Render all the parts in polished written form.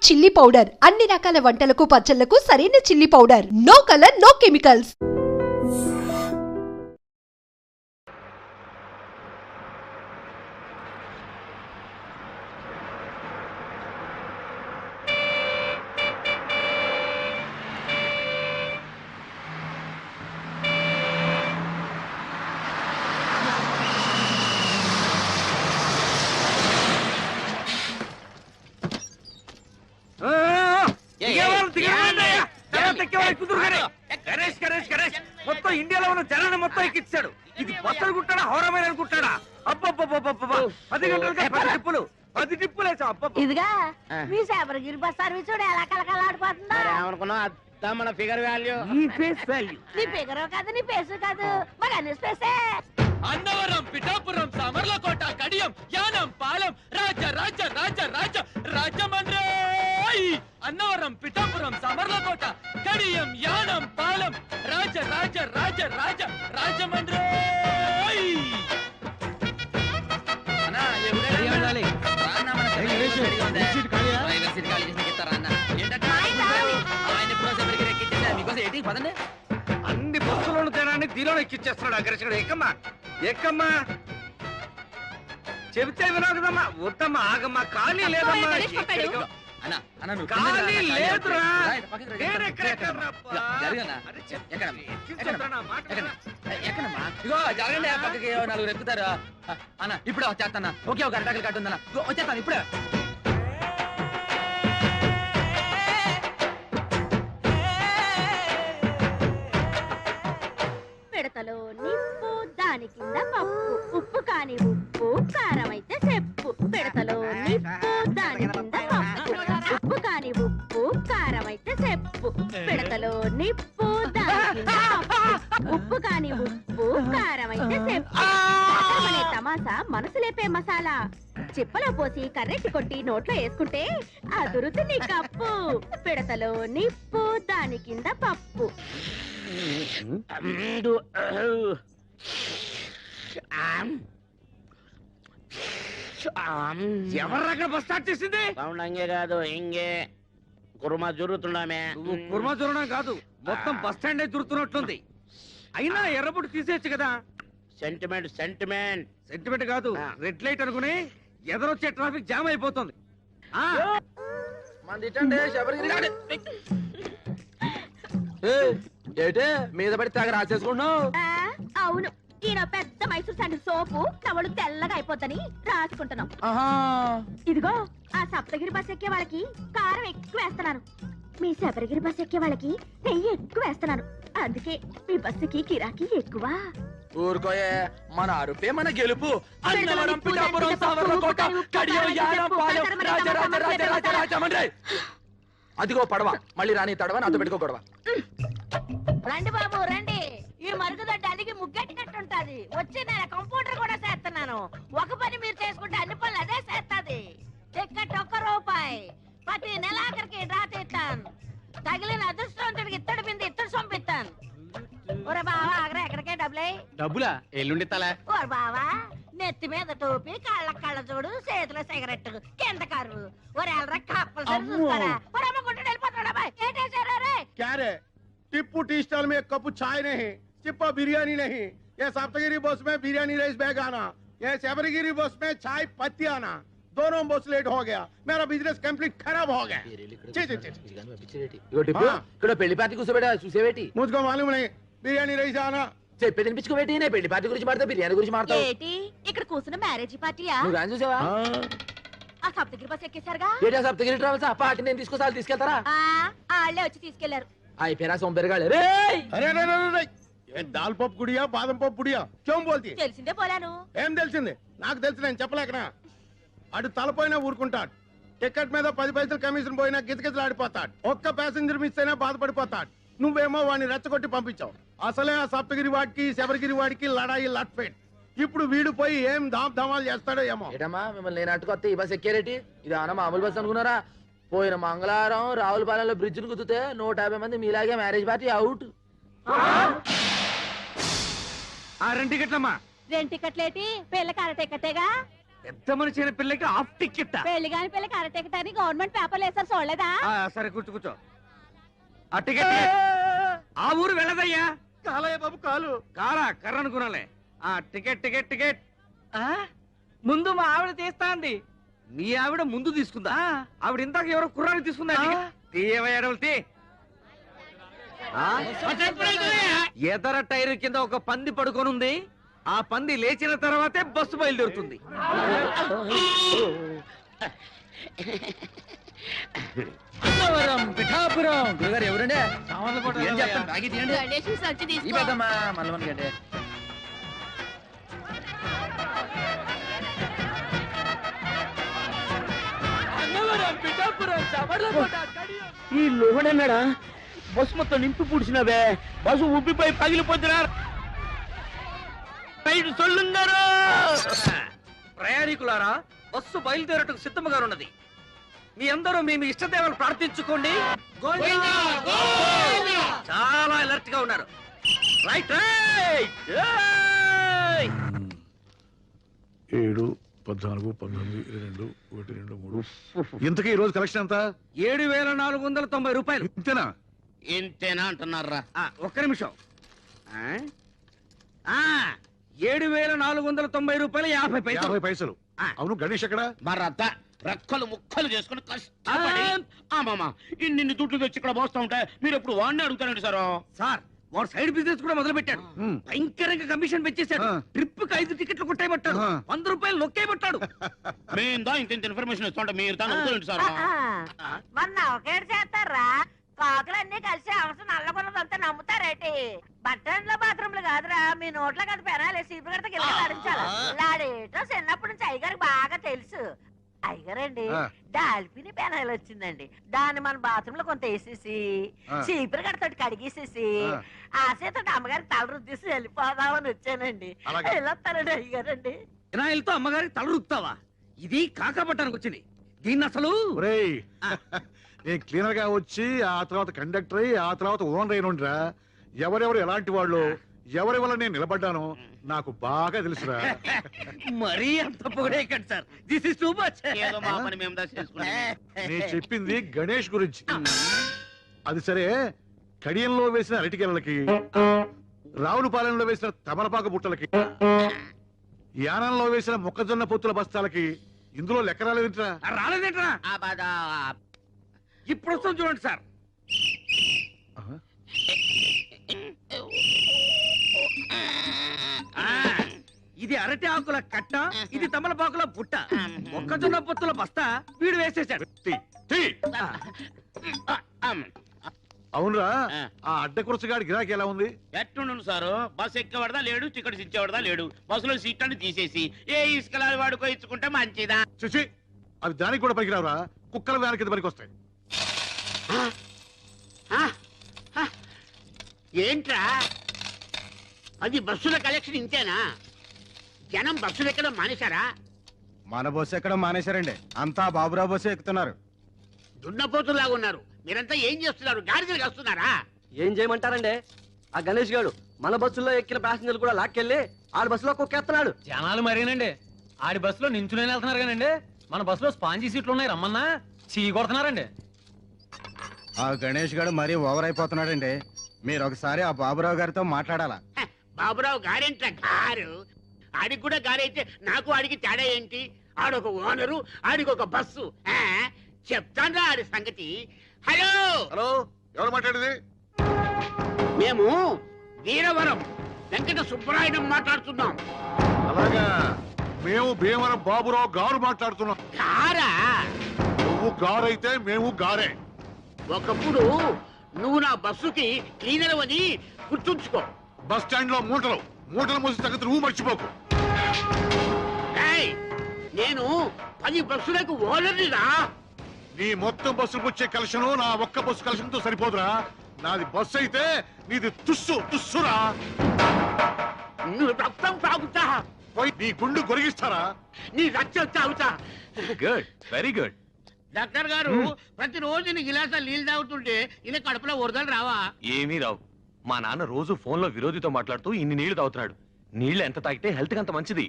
Chilli powder అన్ని రకాల వంటలకు పచ్చళ్లకు సరైన chilli powder. No colour no chemicals. మొత్తం ఇండియాలో ఉన్న జనాన్ని మొత్తం ఎక్కించాడు. ఇది బస్సులు కుట్టాడా హౌరమైన అనుకుంటాడా? అబ్బబ్బబ్బబ్బబ్బా 10 గంటలకే 10 టిప్పులు వేసా. ఇదిగా మీ సేపరగిరి బస్ సర్వీస్ ఎలా కలకలాడిపోతుందా? మన ఫిగర్ వాల్యూ ఈ ఫేస్ వాల్యూ నీ ఫిగర్ కాదు నీ ఫేస్ కాదు మరి అన్ని స్పేసే. అన్నవరం, పిఠాపురం, సామర్లకోట, కడియం, యానం, పాలెం, రాజ రాజ రాజ రాజ రాజమండ్రి. అన్నవరం, పిఠాపురం, సామర్లకోట, కడియం, యానం, పాలెం, రాజ రాజ రాజ రాజ రాజమండ్రి. అన్ని బస్సులను జనాన్ని దీనిలో ఎక్కిచ్చేస్తున్నాడు. అగ్రసుడు ఎక్కమ్మా ఎక్కమ్మా చెబితే వినోదమ్మా. వద్దమ్మా ఆగమ్మా. ఖాళీ లేదమ్మా. ఖాళీ లేదురా. జరగండి పక్కకి 4 ఎక్కుతారు అన్న. ఇప్పుడు వచ్చేస్తాను. ఓకే ఒక అరటాకులు కట్టుందన్న. వచ్చేస్తాను ఇప్పుడే. పిడతలో నిప్పు దాని కింద పప్పు ఉప్పు కాని ఉప్పు కారం అయితే చెప్పు. పిడతలో నిప్పు దాని కింద పప్పు ఉప్పు కాని ఉప్పు కారం అయితే చెప్పు. పిడతలో నిప్పు దాని కింద పప్పు ఉప్పు కాని ఉప్పు కారం అయితే చెప్పు. అనే తమాసా మనసు లేపే మసాలా. చిప్పలో పోసి కర్రెట్టి కొట్టి నోట్లో వేసుకుంటే అదురుతు నీ కప్పు. పిడతలో నిప్పు దాని కింద పప్పు. ఎవరు అక్కడ బస్ స్టార్ట్ చేసింది? సౌండ్ అంగే కాదు ఇంగే కుర్మా జరుగుతున్నామే. కుర్మా జరగడం కాదు, మొత్తం బస్ స్టాండ్ జరుగుతున్నట్లుంది. అయినా ఎర్రబుట్టు తీసేయచ్చు కదా. సెంటిమెంట్ సెంటిమెంట్ సెంటిమెంట్ కాదు, రెడ్ లైట్ అనుకుని ఎదరొచ్చే ట్రాఫిక్ జామ్ అయిపోతుంది. ఏటే మీద పడి తెగ రాసేసుకుంటున్నావు. అవును, ఈయన పెద్ద మైసూర్ శాండిల్ సోపు నవలు తెల్లగా అయిపోద్దని రాసుకుంటున్నాం. ఇదిగో ఆ సప్తగిరి బస్ ఎక్కే వాళ్ళకి కారం ఎక్కువ వేస్తున్నాను. మీ శబరిగిరి బస్ ఎక్కే వాళ్ళకి నెయ్యి ఎక్కువ వేస్తున్నాను. అందుకే మీ బస్సుకి కిరాకీ ఎక్కువ. ఊరుకోయే, మన అరుపే మన గెలుపు. అన్నవరం, పిఠాపురం, సామర్లకోట, కడియం, యానం, పాలెం, రాజ రాజ రాజ రాజ రాజమండ్రి. అదిగో పడవ, మళ్ళీ రాని తడవ నాతో పెట్టుకో గొడవ. రండి బాబు రండి, ఈ మరుగుదొడ్డ అలిగి ముగ్గెట్టినట్టుంటది. వచ్చి నేను కంప్యూటర్ కూడా చేస్తున్నాను. ఒక పని మీరు చేసుకుంటే అన్ని పనులు అదే చేస్తాది. టికెట్ ₹1 ప్రతి నెలాఖరికి డ్రా తీస్తాను. తగిలిన అదృష్టవంతుడికి ఇత్తడి బింది ఇత్తడి సొంపిస్తాను. ఒరే బావా ఆగరా, ఎక్కడికే డబ్బులా ఎల్లుండి తల. ఓరే బావా, నెత్తి మీద టోపీ, కాళ్ళ కళ్ళ చూడు, చేతిలో సిగరెట్, కింద కరువు. ఒరే ఎల్రా కప్పలు చూస్తారా? ఒరే అమ్మ గుంటూ వెళ్ళిపోతాడా బాయ్? ఏంటేసారా రే? क्या रे? टिप्पू टी स्टॉल में 1 कप चाय नहीं, चिप्पा बिरयानी नहीं, ये सप्तगिरी बस में बिरयानी राइस बैग आना, ये शबरगिरी बस में चाय पत्ती आना, दोनों बस लेट हो गया, मेरा बिजनेस कंप्लीट खराब हो गया। ఇక్కడ పెళ్లి పార్టీ కూర్చోబెట్టా చూసేవేటి? मुझको मालूम नहीं, बिरयानी राइस आना। చెప్పి తినిపించుకోబెట్టి నేను పెళ్లి పార్టీ గురించి మాడతా, బిర్యానీ గురించి మాడతావు. ఏంటి ఇక్కడ కూర్చున్న మ్యారేజ్ పార్టీయా? నువ్వు కానీ చూసావా? ఆ సప్తగిరి బస్ ఎక్కేశారుగా? ఏటా సప్తగిరి ట్రావెల్స్ ఆ పార్టీ నేను తీసుకొస్తాను, తీసుకెళ్తారా? వాళ్ళే వచ్చి తీసుకెళ్లారు. అయిపోయినా సొంపెరగాలి. अरे अरे अरे ये दाल पप गुड़िया बादम पप गुड़िया क्यों बोलती है? తెలిసిందే పోలాను. ఏం తెలిసింది? నాకు తెలిసి నేను చెప్పలేకనా? అటు తలపోయినా ఊరుకుంటాడు. టికెట్ మీద 10 పైసలు కమిషన్ పోయినా గిజగిజలాడిపోతాడు. ఒక్క ప్యాసింజర్ మిస్ అయినా బాధపడిపోతాడు. నువ్వేమో వాడిని రెచ్చగొట్టి పంపించావు. అసలే ఆ సప్తగిరి వాడికి శబరిగిరి వాడికి లడాయి లట్ఫెట్. ఇప్పుడు వీడు పోయి ఏం ధామాలు చేస్తాడో ఏమో. ఏటమ్మా మిమ్మల్ని నేను అట్టుకొస్తే ఈ బస్ ఎక్కేరేటి? ఇది అన్న మామూలు బస్ అనుకున్నారా? పోయిన మంగళవారం రావులపాలెంలో బ్రిడ్జ్ ను గుద్దితే 150 మంది మీలాగే మ్యారేజ్ పార్టీ అవుట్. 2 టికెట్లమ్మా. 2 టికెట్లేటి? పిల్లకి 1 టికెటేగా. పెద్ద మనిషి అయిన పిల్లకి హాఫ్ టికెట్. పెళ్లి కాని పిల్లకి అర టికెట్ అని గవర్నమెంట్ పేపర్లు వేస్తారు చూడలేదా? సరే కూర్చో. ఆ టికెట్ ఆ ఊరు వెళ్ళదయ్యా. కాలయ్య బాబు కాలు. కాలా కర్ర అనుకున్నాలే. ఆ టికెట్ టికెట్ టికెట్. ముందు మా ఆవిడ తీస్తా అంది. మీ ఆవిడ ముందు తీసుకుందా? ఆవిడ ఇందాక ఎవరో కుర్రాన్ని తీసుకుందా? తీయవయ్యాడలు తీ. ఎదర టైర్ కింద ఒక పంది పడుకొనుంది. ఆ పంది లేచిన తర్వాతే బస్సు బయలుదేరుతుంది. పిఠాపురం గురుగారు ఎవరండి? ఏం చెప్తాను? తాగి తీయండి. ఈ పెద్దమ్మా మల్లవన్ గడ్డే. ఈ లోహడన్నాడా? బస్సు మొత్తం నింపి పూడ్చినవే. బస్సు ఉబ్బిపోయి పగిలిపోతున్నారు. ప్రయాణికులారా, బస్సు బయలుదేరటకు సిద్ధంగా ఉన్నది. మీ అందరూ మీ ఇష్టదేవాలు ప్రార్థించుకోండి. చాలా అలర్ట్ గా ఉన్నారు. Right right. 7, 14, 19, 22, 1, 2, 3. ఇంతకీ ఈ రోజు కలెక్షన్ ఎంత? 7,490 రూపాయలు. ఇంతేనా? ఇంతేనా అంటున్నారా? ఒక్క నిమిషం. 7,490 రూపాయలు 50 పైసలు. 50 పైసలు. అవును, గణేష్ ఎక్కడ? మరద్ద రెక్కలు ముక్కలు చేసుకుని కష్టపడి మామా ఇన్ని దుడ్లు తెచ్చి ఇక్కడ పోస్తా ఉంటే మీరు ఎప్పుడు వాడిని అడుగుతారండి సార్. సార్, వాడు సైడ్ బిజినెస్ కూడా మొదలు పెట్టాడు. భయంకరంగా కమిషన్ పెంచేశాడు. ట్రిప్ కి 5 టికెట్లు కొట్టేయబట్టాడు. 100 రూపాయలు నొక్కేయబట్టాడు. మేము దా ఇంత ఇన్ఫర్మేషన్ ఇస్తుంటే మీరు దాన్ని అడుగుతారండి సార్. మొన్న ఒకేడు చేస్తారా? కాకులన్నీ కలిసి అవసరం నల్లగొన్నదంతా నమ్ముతారేటి? బట్టన్లో బాత్రూమ్లు కాదురా, మీ నోట్లో కదా పెనాలి. సీపు కడితే గిల్ల లాడించాలి. లాడేటో చిన్నప్పటి నుంచి అయ్యగారికి బాగా తెలుసు. అయ్యగారండి, డాల్ఫిని పెనాయిల్ వచ్చిందండి. దాన్ని మన బాత్రూమ్ లో కొంత వేసేసి చీపురు కడతోటి కడిగేసేసి ఆ చేత అమ్మగారికి తల రుద్దేసి వెళ్ళిపోదామని వచ్చానండి. వెళ్ళొస్తానండి అయ్యగారండి. వినాయలతో అమ్మగారికి తల రుద్దుతావా? ఇది కాకపట్టానికి వచ్చింది. దీన్ని అసలు నేను క్లీనర్ గా వచ్చి ఆ తర్వాత కండక్టర్ అయ్యి ఆ తర్వాత ఓనర్ అయినరా. ఎవరెవరు ఎలాంటి వాళ్ళు, ఎవరి వల్ల నేను నిలబడ్డాను నాకు బాగా తెలుసురా. మరీ అంత పొగడేయకండి sir. This is too much. ఏదో మా పని మేము దా చేసుకుంటాం. నేను చెప్పింది గణేష్ గురించి. అది సరే, కడియంలో వేసిన అరటికెలకి, రావులపాలెంలో వేసిన తమలపాకు బుట్టలకి, యానంలో వేసిన మొక్కజొన్న పొత్తుల బస్తాలకి ఇందులో లెక్క రాలేదేంట్రా? రాలేదేంట్రా? ఇప్పుడు వస్తాం చూడండి సార్. ఇది అరటి ఆకుల కట్ట, ఇది తమలపాకుల బుట్ట, మొక్కజొన్న పొత్తుల బస్తా వీడు వేసేసాడు. అవునరా, ఆ అడ్డకురసగాడి గిరాకీ ఎలా ఉంది? ఎట్టుండు సారు? బస్సు ఎక్కేవాడదా లేడు, టికెట్స్ ఇచ్చేవాడదా లేడు. బస్సులో సీట్లను తీసేసి ఏ ఇసుకలాలు వాడుకో ఇచ్చుకుంటే మంచిదా? చూసి అవి దానికి కూడా పనికిరావురా. కుక్కల వ్యాన్ కింద పనికి వస్తాయి. ఏంట్రా అది? బస్సుల కలెక్షన్ ఇంతేనా? జనం బస్సులు ఎక్కడం మానేశారా? మన బస్సు ఎక్కడం మానేశారండి. అంతా బాబురావు బస్సు ఎక్కుతున్నారు. దున్నపోతులాగా ఉన్నారు. మీరంతా ఏం చేస్తున్నారు? గాడిదలు వస్తున్నారా? ఏం చేయమంటారండి? ఆ గణేష్ గారు మన బస్సులో ఎక్కిన ప్యాసింజర్లు కూడా లాక్కెళ్ళి ఆడి బస్సులో కుక్కేస్తున్నాడు. జనాలు మరేనండి. ఆడి బస్సులో నించునే వెళ్తున్నారు కానండి, మన బస్సులో స్పాంజీ సీట్లు ఉన్నాయి రమ్మన్నా చీ కొడుతున్నారండి. ఆ గణేష్ గారు మరీ ఓవర్ అయిపోతున్నాడండి. మీరు ఒకసారి ఆ బాబురావు గారితో మాట్లాడాలా? బాబురావు గారేంట్రా గారు? ఆడికి కూడా గారైతే నాకు ఆడికి తేడా ఏంటి? ఆడొక ఓనరు, ఆడికి ఒక బస్సు. చెప్తాను ఆడి సంగతి. హలో హలో, ఎవరు మాట్లాడేది? మేము వీరవరం వెంకట సుబ్బరాయుడు మాట్లాడుతున్నాం. అలాగా, మేము భీమవరం బాబురావు గారు మాట్లాడుతున్నాం. గారా? నువ్వు గారైతే మేము గారే. ఒకప్పుడు నువ్వు నా బస్సుకి క్లీనర్ అని గుర్తుంచుకో. బస్ స్టాండ్ లో మూటలు మూసి తగ్గ నువ్వు మర్చిపోకు. నేను 10 బస్సులకు ఓనర్నిరా. నీ మొత్తం బస్సులకు వచ్చే కలెక్షన్ నా ఒక్క బస్సు కలెక్షన్ తో సరిపోదురా. నాది బస్సు అయితే నీది తుస్సురా. నువ్వు రక్తం తాగుతా, పోయి నీ గుండు కొరిగిస్తారా? నీ రక్తం తాగుతా. Good, very good. డాక్టర్ గారు, ప్రతిరోజు నీ గిలాసా నీళ్ళు తాగుతుంటే ఇలా కడుపులో వరదలు రావా? ఏమీ రావు. మా నాన్న రోజు ఫోన్ లో విరోధితో మాట్లాడుతూ ఇన్ని నీళ్లు తాగుతున్నాడు. నీళ్లు ఎంత తాగితే హెల్త్ కి అంత మంచిది.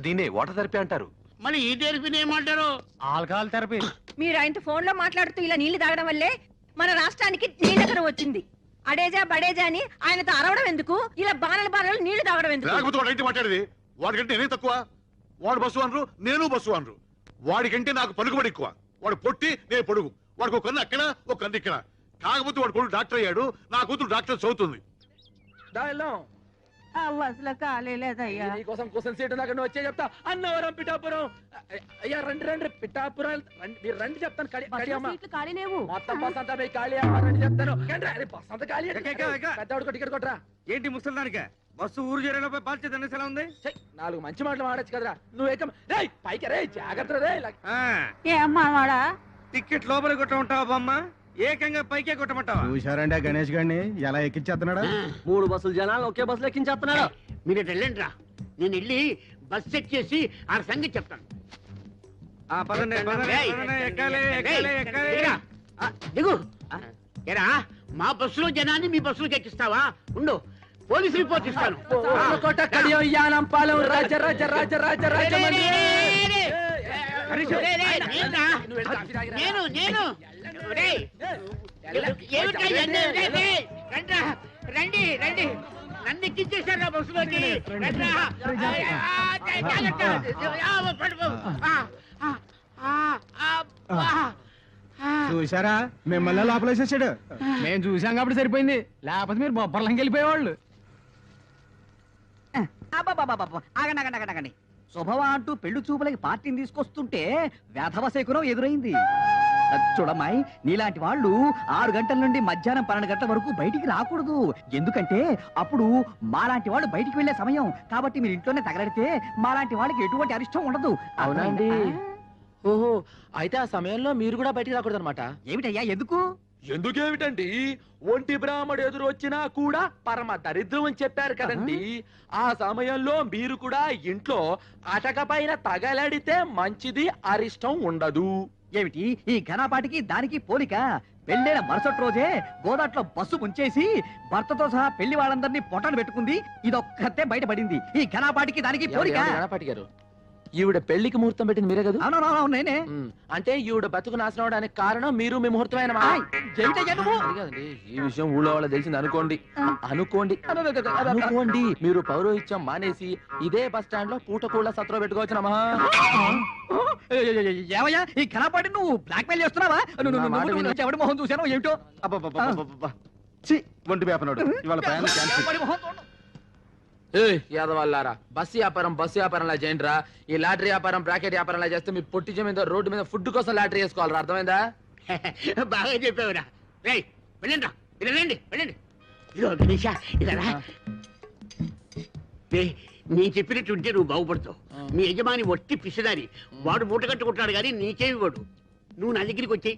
దీన్నే వాటర్ థెరపీ అంటారు. మళ్ళీ ఈ థెరపీని ఏమంటారు? Alcohol therapy. మీరు ఆయనతో ఫోన్ లో మాట్లాడుతూ ఇలా నీళ్లు తాగడం వల్లే మన రాష్ట్రానికి నీళ్ళకర వచ్చింది. అడేజా బడేజా అని ఆయనతో అరవడం ఎందుకు? ఇలా బాణలు నీళ్లు తాగడం ఎందుకు? లేకపోతే వాడు ఏంటి మాట్లాడేది? వాడికంటే నేనే తక్కువ? వాడు బస్సు అనరు, నేను బస్సు అనరు. వాడికంటే నాకు పలుకుబడి ఎక్కువ. వాడు పొట్టి, నేను పొడుగు. వాడికి ఒక కన్ను అక్కడ, ఒక కన్ను ఇక్కడ. కాకపోతే వాడు కొడుకు డాక్టర్ అయ్యాడు, నా కూతురు డాక్టర్ చదువుతుంది. అసలు కాలేదయ్యా. నీకోసం క్వశ్చన్ సీట్ దాకా నువ్వు వచ్చే చెప్తా. అన్నవరం పిఠాపురం. అయ్యా రండి రండి, పిఠాపురం మీరు రండి చెప్తాను. మొత్తం బస్ అంతా పోయి ఖాళీ అమ్మ రండి చెప్తాను. బస్ అంతా ఖాళీ. పెద్దవాడికి టికెట్ కొట్టరా. ఏంటి ముసలిదానిక బస్సు ఊరు చేరేలోపై బాధ్యత ఎలా ఉంది? 4 మంచి మాటలు మాడచ్చు కదరా. నువ్వు ఏకం రే పైకి రే, జాగ్రత్త రే. ఏమ్మా టికెట్ లోపల కొట్ట ఉంటావా బామ్మ? ఏకంగా పైకే కొట్టమంటావా? చూశారండి గణేష్ గారిని ఎలా ఎక్కించేస్తున్నాడా? 3 బస్సులు జనాలు ఒకే బస్సులో ఎక్కించేస్తున్నాడు. మీరు వెళ్ళండి రా, నేను వెళ్ళి బస్ చెక్ చేసి ఆ సంగతి చెప్తాను. పదండి, ఏయ్, ఎక్కాలి, ఎక్కాలి, ఎక్కాలి. దిగురా. దిగు. ఎరా మా బస్సులో జనాన్ని మీ బస్సులోకి ఎక్కిస్తావా? ఉండు, పోలీసు రిపోర్ట్ ఇస్తాను. కోట కడియం యానం పాలెం రాజ రాజ రాజ రాజ రాజ నేను రండి రండి, నన్ను ఎక్కించేశారు నా బస్సులోకి. చూసారా మిమ్మల్ని లోపలేసేసాడు. మేము చూసాం కాబట్టి సరిపోయింది, లేకపోతే మీరు బొబ్బర్లంకి వెళ్ళిపోయేవాళ్ళు. ఆగండి. శుభవా అంటూ పెళ్లి చూపులకి పార్టీని తీసుకొస్తుంటే వేధవ శకునం ఎదురైంది. చూడమ్మాయి, నీలాంటి వాళ్ళు 6 గంటల నుండి మధ్యాహ్నం 12 గంటల వరకు బయటికి రాకూడదు. ఎందుకంటే అప్పుడు మాలాంటి వాళ్ళు బయటికి వెళ్లే సమయం. కాబట్టి మీరు ఇంట్లోనే తగలడితే మాలాంటి వాళ్ళకి ఎటువంటి అరిష్టం ఉండదు. అవునండి. ఓహో, అయితే ఆ సమయంలో మీరు కూడా బయటికి రాకూడదు అనమాట. ఏమిటయ్యా ఎందుకు? ఎందుకేమిటండి, ఒంటి బ్రాహ్మడు ఎదురు వచ్చినా కూడా పరమ దరిద్రం అని చెప్పారు కదండి. ఆ సమయంలో మీరు కూడా ఇంట్లో అటక పైన తగలడితే మంచిది, అరిష్టం ఉండదు. ఏమిటి ఈ ఘనపాటికి దానికి పోలిక? పెళ్ళైన మరుసటి రోజే గోదాట్లో బస్సు ముంచేసి భర్తతో సహా పెళ్లి వాళ్ళందరినీ పొట్టను పెట్టుకుంది. ఇదొక్కతే బయటపడింది. ఈ ఘనపాటికి దానికి పోలిక? గణపాటి గారు, ఈవిడ పెళ్లికి ముహూర్తం పెట్టింది మీరే కదా? అవునవును నేనే. అంటే ఈవిడ బతుకు నాశనం అవడానికి కారణం మీరు, మీ ముహూర్తమైన ఈ విషయం ఊళ్ళో వాళ్ళ తెలిసింది అనుకోండి. అనుకోండి మీరు పౌరోహిత్యం మానేసి ఇదే బస్ స్టాండ్ లో పూటకూళ్ళ సత్రం పెట్టుకోవచ్చునమ్మా. ఏమయ్యా ఈ ఘనపాటి నువ్వు బ్లాక్ మెయిల్ చేస్తున్నావా? ఎవడి మొహం చూసానో ఏమిటో. ఒంటి వేపనాడు ఇవాళ ప్రయాణం క్యాన్సిల్. యాదవల్లారా, బస్సు వ్యాపారంలా చేయండిరా. ఈ లాటరీ వ్యాపారం, బ్రాకెట్ వ్యాపారంలా చేస్తే మీ పొట్టి జమీందో రోడ్డు మీద ఫుడ్ కోసం లాటరీ వేసుకోవాలరా. అర్థమైందా? బాగా చెప్పావురా. రేయ్ వెళ్ళండి, వెళ్ళండి, వెళ్ళండి. ఇదో గణేష, ఇలా నేను చెప్పినట్టుంటే నువ్వు బాగుపడతావు. మీ యజమాని వట్టి పిసిదారి, వాడు మూట కట్టుకుంటాడు కానీ నీకేమి వాడు. నువ్వు నా దగ్గరికి వచ్చి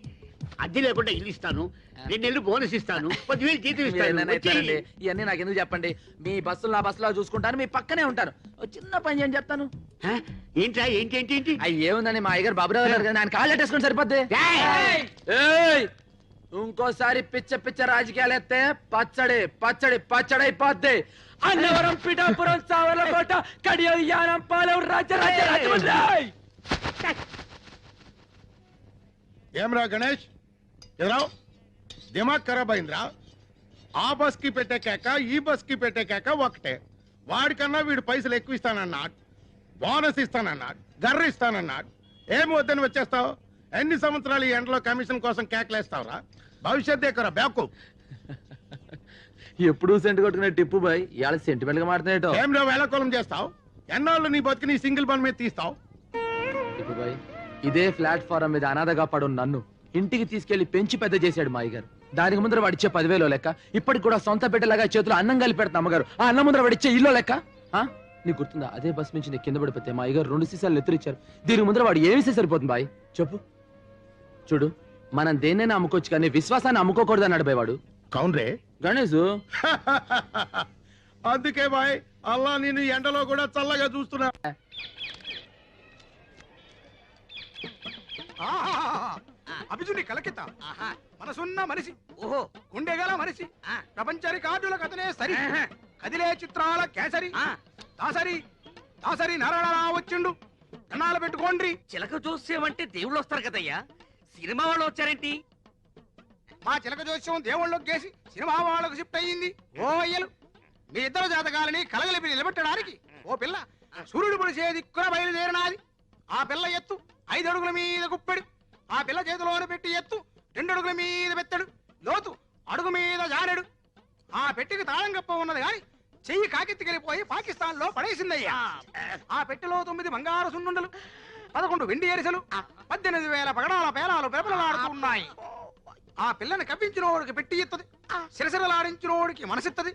అద్దె లేకుండా ఇల్లు ఇస్తాను, 2 నెలలు బోనస్ ఇస్తాను, 10,000 జీతం ఇస్తాను. ఇవన్నీ నాకు ఎందుకు చెప్పండి. మీ బస్సులు నా బస్సులో చూసుకుంటాను, మీ పక్కనే ఉంటాను. చిన్న పని చేయని చెప్తాను. ఏంట్రా ఏంటి? అయ్యి ఏముందని మా అయ్యగారు బాబురావు గారు కదా, ఆయన కాళ్ళు వేసుకుని సరిపోద్ది. ఇంకోసారి పిచ్చ రాజకీయాలు ఎత్తే పచ్చడి అయిపోద్ది. అన్నవరం, పిఠాపురం, సావర్లకోట, కడియం, యానం, పాలెం, రాజరాజ. ఏమరా గణేష్, ఎదురావు దిమాగ్ ఖరాబ్ అయిందిరా. ఆ బస్ కి పెట్టే కేక, ఈ బస్ కి పెట్టే కేక ఒకటే. వాడికన్నా వీడు పైసలు ఎక్కువ ఇస్తానన్నాడు, బోనస్ ఇస్తానన్నాడు, గర్ర ఇస్తానన్నాడు. ఏమి వద్దని వచ్చేస్తావు? ఎన్ని సంవత్సరాలు ఈ ఎండలో కమిషన్ కోసం కేకలేస్తావురా? భవిష్యత్ దేకరా బ్యాకు. ఎప్పుడు సెంట్ కొట్టుకునే టిప్పు బాయ్ ఇవాళ సెంటిమెంట్ గా మాట్లాడేటో. ఏం నువ్వు వేళకోళం చేస్తావు? ఎన్నాళ్ళు నీ బతికి నీ సింగిల్ బండ్ మీద తీస్తావు? టిప్పు బాయ్, ఇదే ప్లాట్ఫారం మీద అనాథగా పడు నన్ను ఇంటికి తీసుకెళ్లి పెంచి పెద్ద చేశాడు మా అయ్యగారు. దానికి ముందర వాడిచ్చే 10,000 లెక్క, ఇప్పటికి కూడా సొంత బిడ్డలాగా చేతులు అన్నం కలిపి పెడతా అమ్మగారు. ఆ అన్నం ముందర వాడిచ్చే ఇల్లు లెక్క. నీకు గుర్తుందా? అదే బస్ నుంచి కింద పడిపోతే మా అయ్యగారు 2 సీసాలు ఎత్తురిచ్చారు. దీనికి ముందర వాడు ఏమి సరిపోతుంది బాయ్ చెప్పు. చూడు, మనం దేన్నైనా అమ్ముకోవచ్చు కానీ విశ్వాసాన్ని అమ్ముకోకూడదు అన్నాడు బాయ్ వాడు. కౌన్రే గణేష్. అందుకే బాయ్ అల్లా నేను ఎండలో కూడా చల్లగా చూస్తున్నా. అభిజుని కలకిత మనసున్న మనిషి, ఓహో గుండెగల మనిషి, ప్రపంచ రికార్డులకు అతనే సరి, కదిలే చిత్రాల కేసరి, దాసరి నారాయణ వచ్చిండు, కన్నాలు పెట్టుకోండి. చిలక చూసేమంటే దేవుళ్ళు వస్తారు కదయ్యా, సినిమా వాళ్ళు వచ్చారేంటి? మా చిలక జోస్యం దేవుళ్ళకి కేసి సినిమా వాళ్ళకు షిఫ్ట్ అయ్యింది. ఓ అయ్యలు, మీ ఇద్దరు జాతకాలని కలగలిపి నిలబెట్టడానికి ఓ పిల్ల సూర్యుడు పొడిసే దిక్కున బయలుదేరినాది. ఆ పిల్ల ఎత్తు 5 అడుగుల మీద గుప్పెడు, ఆ పిల్ల చేతిలోనే పెట్టి ఎత్తు 2 అడుగుల మీద బెత్తడు, లోతు అడుగు మీద జారెడు. ఆ పెట్టికి తాళం కప్ప ఉన్నది గాని చెయ్యి కాకెత్తికెళ్ళిపోయి పాకిస్తాన్ లో పడేసిందయ్యా. ఆ పెట్టెలో 9 బంగారు సున్నుండలు, 11 వెండి ఎరిసెలు, 18,000 పగడాల పేలాలు పెరపలలాడుతున్నాయి. ఆ పిల్లని కవ్వించినోడికి పెట్టి ఇత్తది, సిరసిరలాడించినోడికి మనసిత్తది,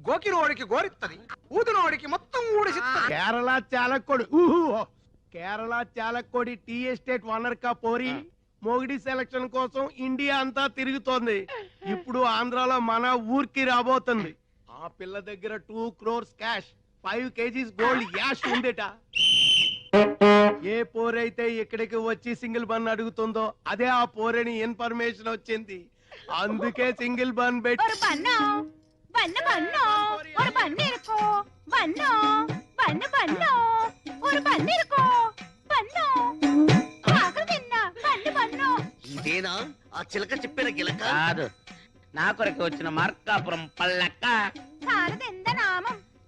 గోకినోడికి గోరిత్తది, ఊదినోడికి మొత్తం ఊడిసిత్తది. Kerala Chalakudy Kerala Chalakudy tea estate owner కా పోరి మోగిడి సెలక్షన్ కోసం ఇండియా అంతా తిరుగుతోంది. ఇప్పుడు ఆంధ్రాలో మన ఊరికి రాబోతుంది. ఆ పిల్ల దగ్గర 2 crores క్యాష్, 5 kgs గోల్డ్ యాష్ ఉందేట. ఏ పోరైతే ఇక్కడికి వచ్చి సింగిల్ బన్ అడుగుతుందో అదే ఆ పోరని ఇన్ఫర్మేషన్ వచ్చింది. అందుకే సింగిల్ బన్ పెట్టి ఇదేనా ఆ చిలక చెప్పిన గిలక? కాదు, నా కొరకు వచ్చిన మార్కాపురం పల్లక్క.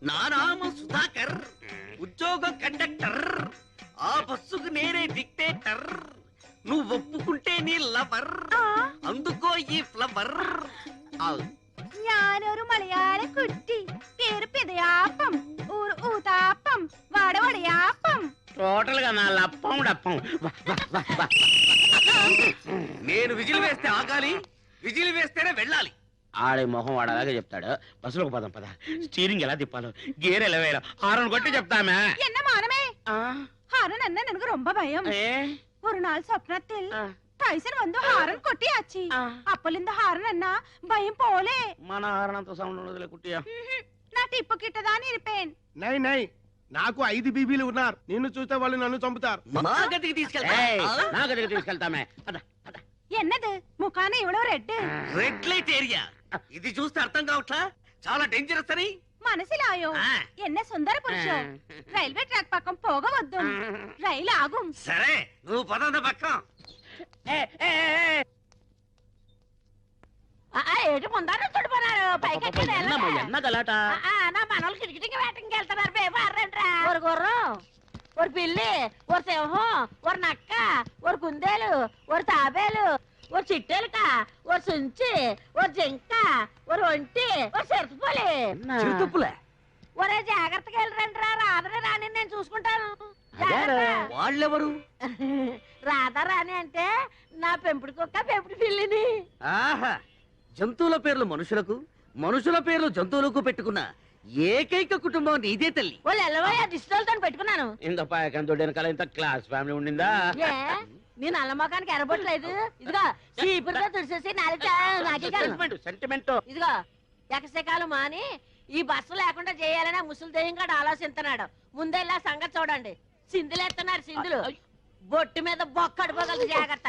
నా నామ సుధాకర్, ఉద్యోగం కండక్టర్, ఆ బస్సుకు నేనే డిక్టేటర్. నువ్వు ఒప్పుకుంటే నీ లవర్, అందుకో ఈ ఫ్లవర్. ഞാനൊരു മലയാള കുട്ടി പേര് പിതയാപ്പം ഊര് ഊതാപ്പം വടവടയാപ്പം. టోటల్ గా నా లప్పం డప్పం. నేను విజిల్ వేస్తే ఆగాలి, విజిల్ వేస్తేనే వెళ్ళాలి. ఆడే మొహం వాడలాగా చెప్తాడు. బస్సులోకి పదం పద. స్టీరింగ్ ఎలా తిప్పాలో, గేర్ ఎలా వేయాలో హారన్ కొట్టి చెప్తామే. என்ன மானமே ஹாரன் என்ன எனக்கு ரொம்ப பயம். ஒரு நாள் சொப்னத்தில் టైసన్ వందు హారన్ కొట్టియాచి అప్పలింద హారన్ అన్న భయం పోలే. మన హారన్ అంత సౌండ్ ఉండదులే కుట్టియా. నా టిప్పు కిట్టదాని ఇరిపేన్. నై నై, నాకు 5 బీబీలు ఉన్నారు. నిన్ను చూస్తే వాళ్ళు నన్ను చంపుతారు. మా గదికి తీసుకెళ్తా. నా గదికి తీసుకెళ్తామే. ఎన్నది ముఖాన ఇవ్వడం రెడ్ రెడ్ లైట్ ఏరియా. ఇది చూస్తే అర్థం కావట్లా, చాలా డేంజరస్ అని. మనసిలాయో ఎన్న సుందర పురుషం. రైల్వే ట్రాక్ పక్కం పోగవద్దు, రైలు ఆగుం. సరే నువ్వు పదంద పక్కం. ఏటి ముందర చుడిపోనారు పైకి ఎన్న గలాట. నా మనోళ్ళు కిటికీకి వేటకి వెళ్తున్నారు. పేపర్రంట్రా ఒక గుర్రం, ఒక పిల్లి, ఒక సింహం, ఒక నక్క, ఒక కుందేలు, ఒక తాబేలు, ఒక చిట్టెలుక, ఒక సుంచి, ఒక జింక, ఒక ఒంటి, ఒక చిరుతపులి. ఒరే జాగ్రత్తగా వెళ్ళరంట్రా, రాధరా రాని నేను చూసుకుంటాను. వాళ్ళెవరు? రాధా రాని అంటే నా పెంపుడు కుక్క, పెంపుడు పిల్లిని. ఆహా, జంతువుల పేర్లు మనుషులకు, మనుషుల పేర్లు జంతువులకు పెట్టుకున్న ఏకైక కుటుంబం నీదే తల్లి. వాళ్ళు ఎల్లవయ్యా దిష్టితో పెట్టుకున్నాను. ఇంత పాయకంతో వెనకాల ఇంత క్లాస్ ఫ్యామిలీ ఉండిందా? నేను అల్లమ్మకానికి ఎరబొట్టలేదు. ఇదిగో చీపురుతో తుడిసేసి సెంటిమెంట్. ఇదిగో ఎకసెకాలు మాని ఈ బస్సు లేకుండా చేయాలని ముసలి దెయ్యంగా ఆలోచిస్తున్నాడు. ముందెల్లా సంగతి చూడండి. సింధులేస్తున్నారు సింధులు. బొట్టు మీద బొక్క అడిపోగలదు, జాగ్రత్త.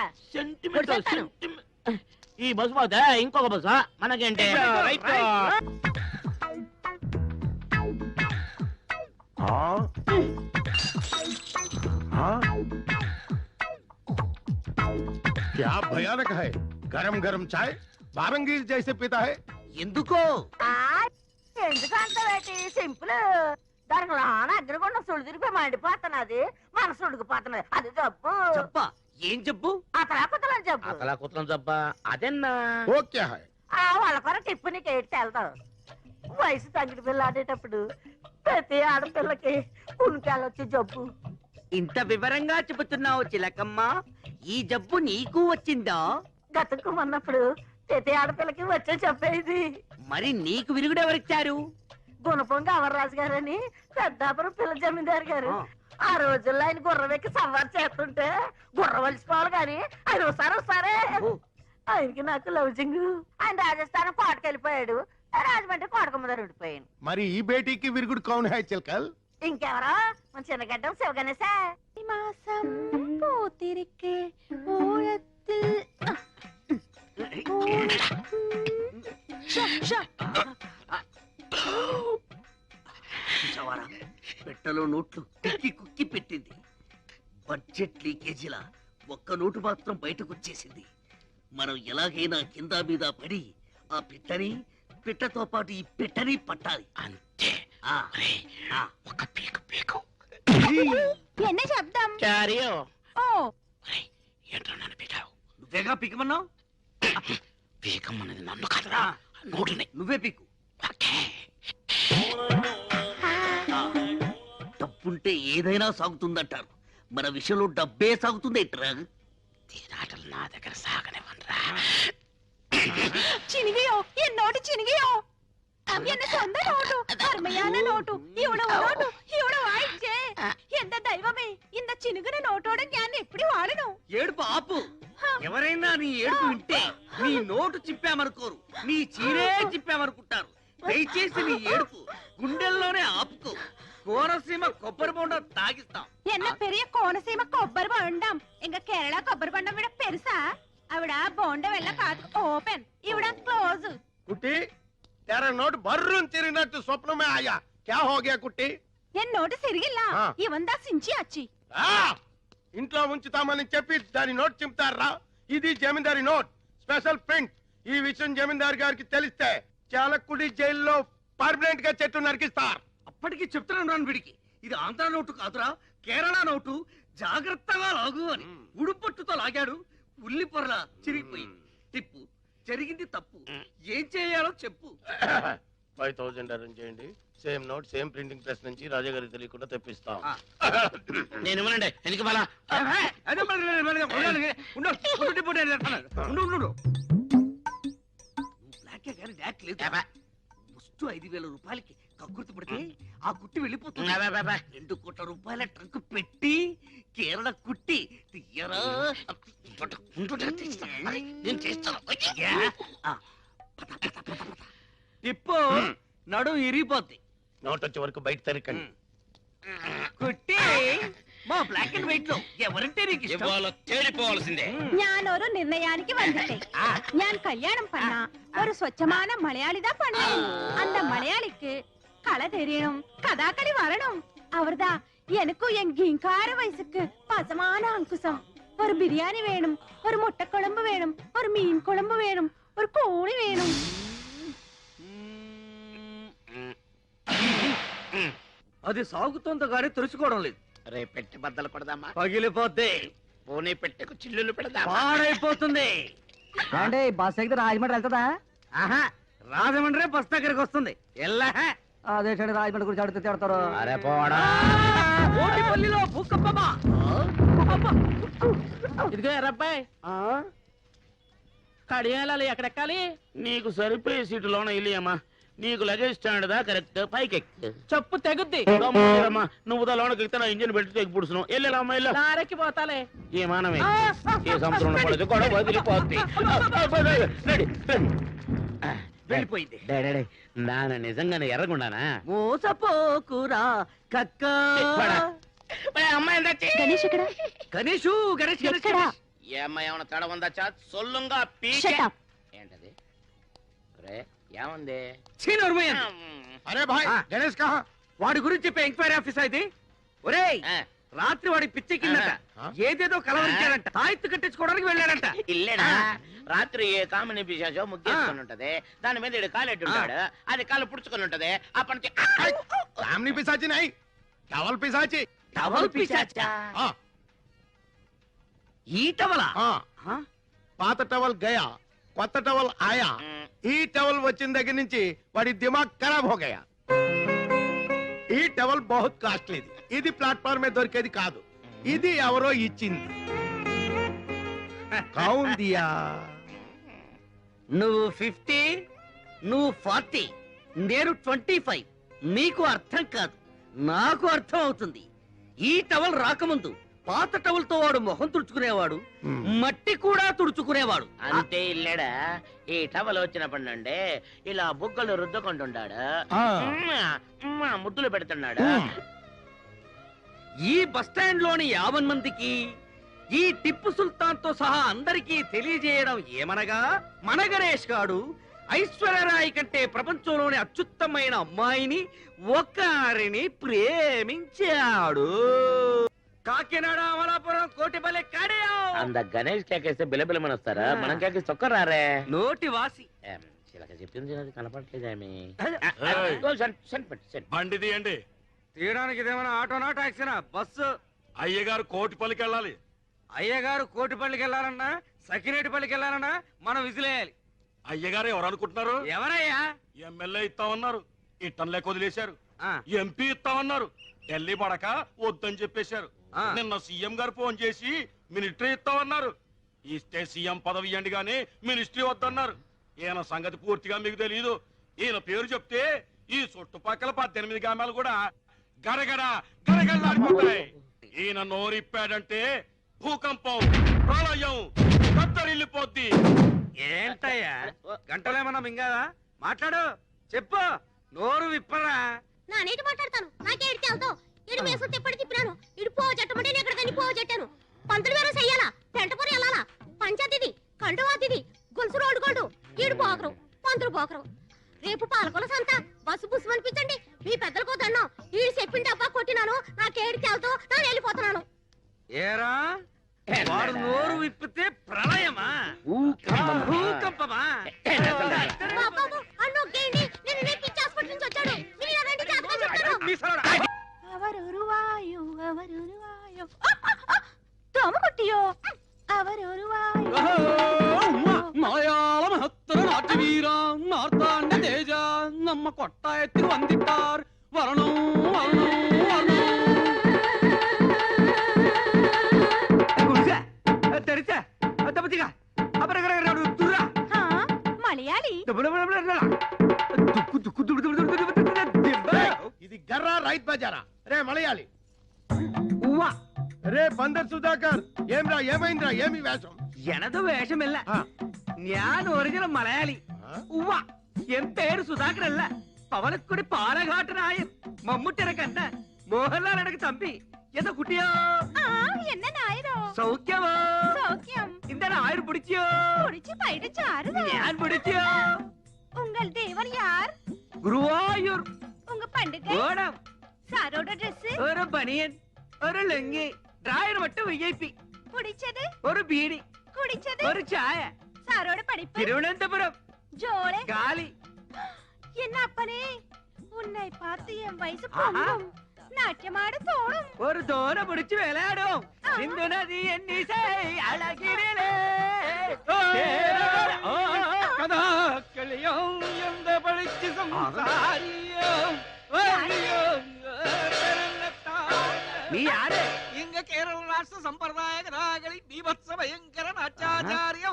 ఈ బస్సు పోతే ఇంకొక బస్సు మనకేంటి? क्या भयानक है। गरम गरम चाय बारंगीर जैसे पीता है। ఎందుకో ఎందుకు అంత వేటి సింపుల్. దానికి లోన అగ్రగుండ సుడు తిరిగి మండిపోతున్నది, మనసు ఉడికిపోతున్నది. అది జబ్బు. చెప్పా ఏం జబ్బు? అతలాకుతలం జబ్బు. అతలాకుతలం జబ్బా అదేనా? वो क्या है? వాళ్ళ కొర టిప్పు నీకు ఏడ్చి వెళ్తావు. వయసు తగ్గిన పిల్ల ఆడేటప్పుడు ప్రతి ఆడపిల్లకి ఉనికాయలొచ్చి జబ్బు. ఇంత వివరంగా చెబుతున్నావు చిలకమ్మ, ఈ జబ్బు నీకు వచ్చిందా? గతకు ఉన్నప్పుడు ప్రతి ఆడపిల్లకి వచ్చే చెప్పేది. మరి నీకు విరుగుడెవరిచ్చారు? గుణపొంగ అమర్రాజు గారని పెద్దాపురం పిల్ల జమీందారు గారు. ఆ రోజుల్లో ఆయన గుర్రం ఎక్కి సవారు చేస్తుంటే గుర్రం వలిసిపోవాలి కానీ ఆయన ఒకసారి ఆయనకి నాకు లవ్జింగ్. ఆయన రాజస్థానం కోటకెళ్ళిపోయాడు, రాజమండ్రి కోటక ముందర ఉండిపోయాను. మరి ఈ బేటీకి విరుగుడు కౌన్ హై చిల్కల్? ఇంకెవరో మన చిన్నగడ్డం శివగణేశ. మాసం పూతిరికే ఓయత్తిల్ పెట్టలో నోట్లు కుక్కి కుక్కి పెట్టింది. బడ్జెట్ లీకేజీలా ఒక్క నోటు మాత్రం బయటకు వచ్చేసింది. మనం ఎలాగైనా కింద మీద పడి ఆ పిట్టతో పాటు ఈ పిట్టని పట్టాలి. అంతే. ఒక పీకు పీకు. ఎన్న శబ్దం? ఓ ఏంట్రా నన్ను పీకావు? నువ్వేగా పీకమన్నావు. పీకమన్నది నన్ను కాదురా, నోటుని. నువ్వే పీకు. డబ్బుంటే ఏదైనా సాగుతుందంటారు. మన విషయంలో డబ్బే సాగుతుంది. తీరాటలు నా దగ్గర సాగనివ్వనరా. ചിനികയോ എന്നോട്ട് ചിനികയോ എന്നെ സ്വന്തം നോട്ടു അർമ്മയാന നോട്ടു ഇവിടെ നോട്ടു ഇവിടെ വായിച്ചേ എന്റെ ദൈവമേ ఇంత చినుగున నోటోడ ഞാൻ ఎప్పుడు వాడను. ఏడుపు ఆపు. ఎవరైనా నీ ఏడుపు వింటే నీ నోటు చిప్పామనుకోరు, నీ చీరే చిప్పామనుకుంటారు. దయచేసి నీ ఏడుపు గుండెల్లోనే ఆపుకో. కోనసీమ కొబ్బరి బొండం తాగిస్తాం. என்ன பெரிய கோனசீம కొబ్బరి బొండం ఇంక కేరళ కొబ్బరి బొండం విడ పెరుసా అవిడ బొండం వెళ్ళ కాదు ఓపెన్ ఇవిడ క్లోజ్. కుట్టి तेरा नोट बर्रून తిరిగినట్టు స్వప్నమే ఆయా. क्या हो गया కుట్టి? నేను నోటు సిరిగిల్ల ఇవందా సించి అచ్చి ఇంట్లో ఉంచుతామని చెప్పి దాని నోట్ చింపుతారా? ఇది జమీందారి నోట్, స్పెషల్ ప్రింట్. ఈ విషయం జమీందారు గారికి తెలిస్తే చాలకుడి జైల్లో పర్మనెంట్ గా చెట్టు నరికిస్తారు. అప్పటికి చెప్తున్నాను వీడికి, ఇది ఆంధ్ర నోటు కాదురా, కేరళ నోటు. జాగ్రత్తగా లాగు అని ఉడుపట్టుతో లాగాడు. ఉల్లి పొరలా చిరిగిపోయింది. టిప్పు జరిగింది తప్పు. ఏం చేయాలో చెప్పు. 5000 అరేంజ్ చేయండి. Same note same printing press నుంచి రాజా గారికి తెలియకుండా తెప్పిస్తాం. నేను ఇవ్వనండి. ఎందుకు ముస్టు 5000 రూపాయలకి కక్కుర్తి పడితే ఆ కుట్టి వెళ్ళిపోతుంది. 2 కోట్ల రూపాయల ట్రంక్ పెట్టి కేరళ కుట్టి తీయరా. నేను చేస్తాను. తిప్పు నడు ఇరిగిపోద్ది. నోట్ వచ్చే వరకు బయట తరికండి. కుట్టి మా బ్లాక్ అండ్ వైట్ లో ఎవరంటే నీకు ఇష్టం? తేలిపోవాల్సిందే. ഞാനൊരു നിർണയാനിക്ക് വന്നിട്ടേ ഞാൻ കല്യാണം பண்ண ഒരു സ്വച്ഛமான മലയാളിതാ பண்ணணும். அந்த மலையாளிக்கு கலை தெரியணும், கதாகளி வரணும். அவர்தா எனக்கும் என் கீங்கார வயசுக்கு பசமான அங்குசம். ஒரு பிரியாணி வேணும், ஒரு முட்டை குழம்பு வேணும், ஒரு மீன் குழம்பு வேணும், ஒரு கோழி வேணும். అది సాగుతుందో గానీ తెలుసుకోవడం లేదు. రే పెట్టి బద్దలు కొడదామా? పగిలిపోద్ది. పోనీ పెట్టెకు చిల్లులు పెడదామా? పాడైపోతుంది. అంటే బస్ ఎక్కితే రాజమండ్రి వెళ్తుందా? ఆహా, రాజమండ్రి బస్ దగ్గరికి వస్తుంది. ఎల్లా అదే రాజమండ్రి గురించి అడిగితే తిడతారు. అరే పోడా. ఓటిపల్లిలో భూకంపమా? ఇదిగో ఎర్రబ్బాయి, కడియాలి ఎక్కడెక్కాలి? నీకు సరిపోయే సీటులోన ఇల్లియమ్మా. నీకు లగేజ్ స్టాండ్ దా కరెక్ట్. పైకి చెప్పు తెగుద్ది. నువ్వు దా లోనకి ఎక్కితే ఇంజిన్ పెట్టి తెగి పుడుస్తున్నావు. వెళ్ళాలమ్మా ఇల్లు. లారెక్కి పోతాలే. ఏ మానవే ఏ సంవత్సరంలో పడదు కూడా వదిలిపోద్ది. వెళ్ళిపోయింది. నాన్న నిజంగానే ఎర్రగుండానా? మోసపోకురా కక్క. అమ్మాయి గణేష్ ఇక్కడ. గణేషు గణేష్ గణేష్ ఎక్కడా? ఏ అమ్మాయి ఏమన్నా తడ ఉందా? చా సొల్లుంగా ఏంటది? ఏముంది? అరే భాయ్ గణేష్ కహా? వాడి గురించి చెప్పే ఎంక్వైరీ ఆఫీస్ ఇది. ఒరేయ్ రాత్రి వాడి పిచ్చి కిందట ఏదేదో కలవరించాడంట. తాయెత్తు కట్టించుకోవడానికి వెళ్ళాడంట. ఇల్లేడా? రాత్రి ఏ కామిని పిశాచో ముగ్గేసుకొని ఉంటది. దాని మీద ఇడు కాలెట్టి ఉంటాడు. అది కాలు పుడుచుకొని ఉంటది. అప్పటి నుంచి కామిని పిశాచి నై, టవల్ పిశాచి. టవల్ పిశాచా? ఈ టవలా? పాత టవల్ గయా, కొత్త టవల్ ఆయా. ఈ టవల్ వచ్చిన దగ్గర నుంచి వాడి దిమాగ్ ఖరాబ్ హో గయా. ఈ టవల్ బహుత్ కాస్ట్లీది. ఇది ప్లాట్ఫామ్ మీద దొరికేది కాదు. ఇది ఎవరో ఇచ్చింది. కౌన్ దియా? నువ్వు 50, నువ్వు 40, నేను 25. నీకు అర్థం కాదు, నాకు అర్థం అవుతుంది. ఈ టవల్ రాకముందు పాత టవల్ తో వాడు మొహం తుడుచుకునేవాడు, మట్టి కూడా తుడుచుకునేవాడు. అంతే ఇల్లేడా? ఈ టవల్ వచ్చినప్పటి నుండి ఇలా బుగ్గలు రుద్దుకుంటున్నాడు, ముద్దులు పెడుతున్నాడు. ఈ బస్టాండ్ లోని 50 మందికి ఈ టిప్పు సుల్తాన్ తో సహా అందరికీ తెలియజేయడం ఏమనగా, మన గణేష్ గాడు ఐశ్వర్యరాయ్ కంటే ప్రపంచంలోని అత్యుత్తమైన అమ్మాయిని ఒక్కరిని ప్రేమించాడు. కాకినాడ అమలాపురం కోటిపల్లి కడియం అంద గణేష్ కేకేస్తే బిలబిలమని వస్తారా మనం కేకేసి చొక్కరారే నోటి వాసి చిలక చెప్పింది అది కనపడలేదేమి బండి తీయండి. తీయడానికి ఇదేమైనా ఆటోనా టాక్సీనా? బస్సు. అయ్యగారు కోటిపల్లికి వెళ్ళాలి. అయ్యగారు కోటిపల్లికి వెళ్ళాలన్నా సకినేటిపల్లికి వెళ్ళాలన్నా మనం విసిలేయాలి. అయ్యగారు ఎవరు అనుకుంటున్నారు? ఎవరయ్యా? ఎమ్మెల్యే ఇస్తామన్నారు, ఇట్టంలే వదిలేశారు. ఎంపీ ఇస్తామన్నారు, ఢిల్లీ పడక వద్దని చెప్పేశారు. నిన్న సీఎం గారు ఫోన్ చేసి మినిస్ట్రీ ఇస్తామన్నారు. ఇస్తే సీఎం పదవి ఇవ్వండి గానీ మినిస్ట్రీ వద్దన్నారు. ఈయన సంగతి పూర్తిగా మీకు తెలియదు. ఈయన పేరు చెప్తే ఈ చుట్టుపక్కల 18 గ్రామాలు కూడా గరగడ గరగడలాడిపోతాయి. ఈయన నోరిప్పాడంటే భూకంపం, ప్రళయం, కత్తరిల్లిపోద్ది. ఏంటయ్యా గంటలేమన్నా మింగాదా? మాట్లాడు, చెప్పు, నోరు విప్పరా. నా నీటి మాట్లాడతాను. నాకే ఎడితే అవుతావు. ఇడు మేసు తిప్పటి తిప్పినాను. ఇడు పో జట్టమంటే నేను ఎక్కడికని పో జట్టాను. పంతులు వేరే చెయ్యాలా, పెంటపూరి వెళ్ళాలా, పంచాయతీది, కండువాతిది, గొలుసు రోడ్డు గోల్డు, ఈడు పోకరు, పంతులు పోకరు. రేపు పాలకొల సంత, బస్సు బుస్సు అనిపించండి. మీ పెద్దలకు దండం. ఈడు చెప్పిండి అబ్బా కొట్టినాను. నాకేడితే అవుతావు, నేను వెళ్ళిపోతున్నాను. ఏరా వాడు నోరు విప్పితే ప్రళయమా, భూకంపమా? అన్నొక్కేయండి. నేను పిచ్చి హాస్పిటల్ నుంచి వచ్చాడు. మీరు రండి, జాతకం చెప్తాను. అవరురువాయు అవరురువాయు తోమకుట్టియో అవరురువాయు മലയാള മഹത്തര നാട്യവീര നാർത്താണ്ഡ തേജ നമ്മ കൊട്ടായത്തിൽ വന്നിട്ടാർ വരണോ വരണോ വരണോ తెరిచా దెబ్బతిగా మలయాళి ఇది గర్రా రైత్ బజారా రే మలయాళి. రే బందర్ సుధాకర్ ఏమ్రా ఏమైందిరా? ఏమి వేషం? ఎనదు వేషమిల్ల, ഞാൻ ഒറിജിനൽ മലയാളി. ഉവ്വ എൻ പേര് സുധാകർ അല്ല. പവനക്കുടി പാലഘാട്ടനായൻ മമ്മൂട്ടിനെ കണ്ട മോഹൻലാൽ എനക്ക് തമ്പി. എന്താ കുട്ടിയോ? என்ன நாயரோ? സൗഖ്യമോ? சௌக்கியம். இந்த ஆயிரு பிடிச்சியோ? பிடிச்சு போயிட்டு சாருதா. ഞാൻ பிடிச்சியோ? உங்கள் தேவன் யார்? ഗുരുവായൂർ. உங்க பண்டிகை ഓണം. சாரோட Dress. ഒരു ബനിയൻ, ഒരു ലുങ്കി, ഡ്രൈവർ மட்டும் വിഐപി. பிடிச்சது? ഒരു ബീഡി. குடிச்சது? ഒരു ചായ. சாரோட படிப்பு? തിരുവനന്തപുരം. ஜோளே. കാലി. என்ன அப்பனே, உன்னை பார்த்து என் வயசு பொங்கும். நாட்டியமாட தோணும். ഒരു തോര പിടിച്ച് വിളയാടും. സിന്ധു നദി എന്നിസൈ അഴകിരിലേ കഥാക്കളിയോ എന്ത പഠിച്ച് സംസാരിയോ നീ ആര്? ഇങ്ങ കേരള രാഷ്ട്ര സമ്പ്രദായ കഥാകളി ബീഭത്സ ഭയങ്കര നാട്യാചാര്യ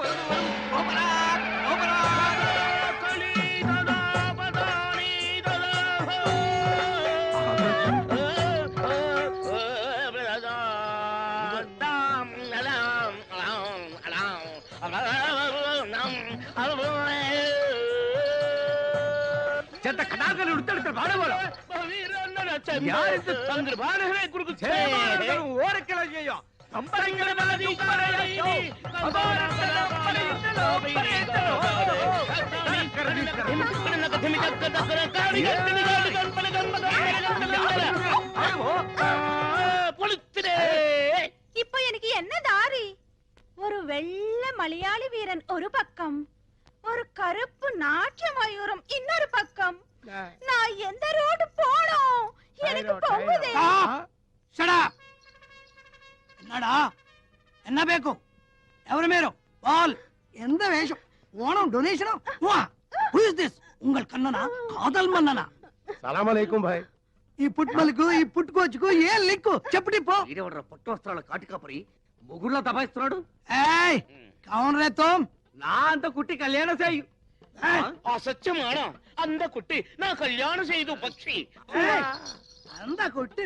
ചെത്ത കഥാകൾ എടുത്തെടുത്ത് പാടുപോലെ ഓരക്കിളോ ചെയ്യോ അമ്പരങ്ങളെ இப்போ எனக்கு என்ன தாரி? ஒரு வெள்ளை மலையாளி வீரன் ஒரு பக்கம், ஒரு கருப்பு நாட்டிய மயூரம் இன்னொரு பக்கம். நான் எந்த ரோடு போனோம்? எனக்கு பொங்குதே. என்னடா என்ன பேக்கும்? ఎవరు మీరు? వాల్ ఎంత వేషం? Onam donation? Who is this? ఉంగల్ కన్ననా కాదల్ మన్ననా? సలాం అలైకుం భాయ్. ఈ పుట్మలకు ఈ పుట్టుకోచుకు ఏ లిక్కు చెప్పుటి పో. ఈడెవడ్రా పట్టు వస్త్రాల కాటికాపరి మొగుళ్ళ దబాయిస్తున్నాడు? ఏయ్ కౌన్ రే తుమ్? నా అంత కుట్టి కళ్యాణం చేయు. അസത്യമാണ് അന്ത കുട്ടി നാ കല്യാണം ചെയ്തു പക്ഷി అంత కొట్టి